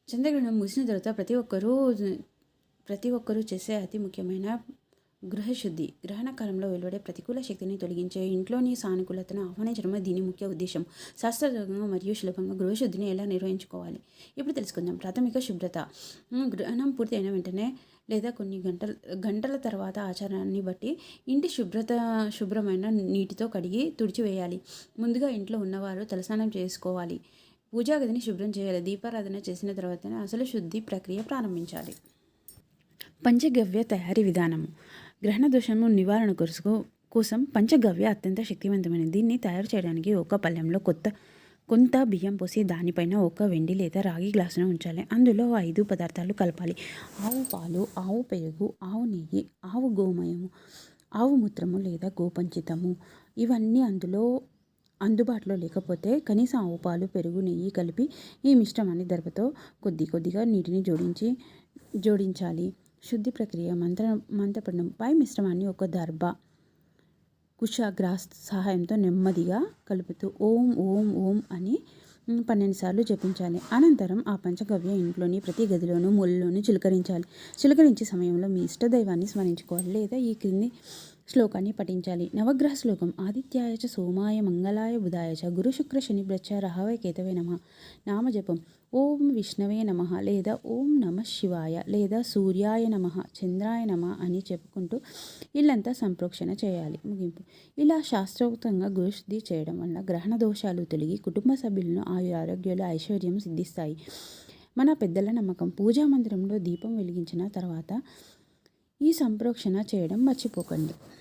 చంద్రగ్రహణం ముగిసిన తర్వాత ప్రతి ఒక్కరూ చేసే అతి ముఖ్యమైన గృహశుద్ధి. గ్రహణ కాలంలో వెలువడే ప్రతికూల శక్తిని తొలగించే ఇంట్లోని సానుకూలతను ఆహ్వానించడమే దీని ముఖ్య ఉద్దేశం. శాస్త్రయుతంగా మరియు సులభంగా గృహశుద్ధిని ఎలా నిర్వహించుకోవాలి ఇప్పుడు తెలుసుకుందాం. ప్రాథమిక శుభ్రత. గ్రహణం పూర్తయిన వెంటనే లేదా కొన్ని గంటల తర్వాత ఆచారాన్ని బట్టి ఇంటి శుభ్రమైన నీటితో కడిగి తుడిచివేయాలి. ముందుగా ఇంట్లో ఉన్నవారు తలస్నానం చేసుకోవాలి. పూజా గదిని శుభ్రం చేయాలి. దీపారాధన చేసిన తర్వాతనే అసలు శుద్ధి ప్రక్రియ ప్రారంభించాలి. పంచగవ్య తయారీ విధానము. గ్రహణ దోషము నివారణ కోసం పంచగవ్య అత్యంత శక్తివంతమైనది. దీన్ని తయారు చేయడానికి ఒక పళ్ళెంలో కొంత బియ్యం పోసి దానిపైన ఒక వెండి లేదా రాగి గ్లాసును ఉంచాలి. అందులో 5 పదార్థాలు కలపాలి. ఆవు పాలు, ఆవు పెరుగు, ఆవు నెయ్యి, ఆవు గోమయము, ఆవు మూత్రము లేదా గోపంచితము. ఇవన్నీ అందుబాటులో లేకపోతే కనీసం ఆవు పాలు, పెరుగు, నెయ్యి కలిపి ఈ మిశ్రమాన్ని దర్భతో కొద్దిగా నీటిని జోడించాలి. శుద్ధి ప్రక్రియ. మంత్రపఠనం. పై మిశ్రమాన్ని ఒక దర్భ కుషగ్రాస్ సహాయంతో నెమ్మదిగా కలుపుతూ ఓం ఓం ఓం అని 12 సార్లు జపించాలి. అనంతరం ఆ పంచగవ్య ఇంట్లోని ప్రతి గదిలోనూ మూలలోనూ చిలకరించి సమయంలో మీ ఇష్టదైవాన్ని స్మరించుకోవాలి లేదా ఈ క్రింది శ్లోకాన్ని పఠించాలి. నవగ్రహ శ్లోకం. ఆదిత్యాయ చ సోమాయ మంగళాయ బుధాయ చ గురు శుక్ర శని భ్రచ్చ రాహవే కేతవే నమః. నామజపం. ఓం విష్ణవే నమః లేదా ఓం నమః శివాయ లేదా సూర్యాయ నమః, చంద్రాయ నమః అని చెప్పుకుంటూ ఇల్లంతా సంప్రోక్షణ చేయాలి. ముగింపు. ఇలా శాస్త్రోక్తంగా గృహశుద్ధి చేయడం వల్ల గ్రహణ దోషాలు తొలగి కుటుంబ సభ్యులను ఆరోగ్యాలు ఐశ్వర్యం సిద్ధిస్తాయి. మన పెద్దల నమ్మకం. పూజా మందిరంలో దీపం వెలిగించిన తర్వాత ఈ సంప్రోక్షణ చేయడం మర్చిపోకండి.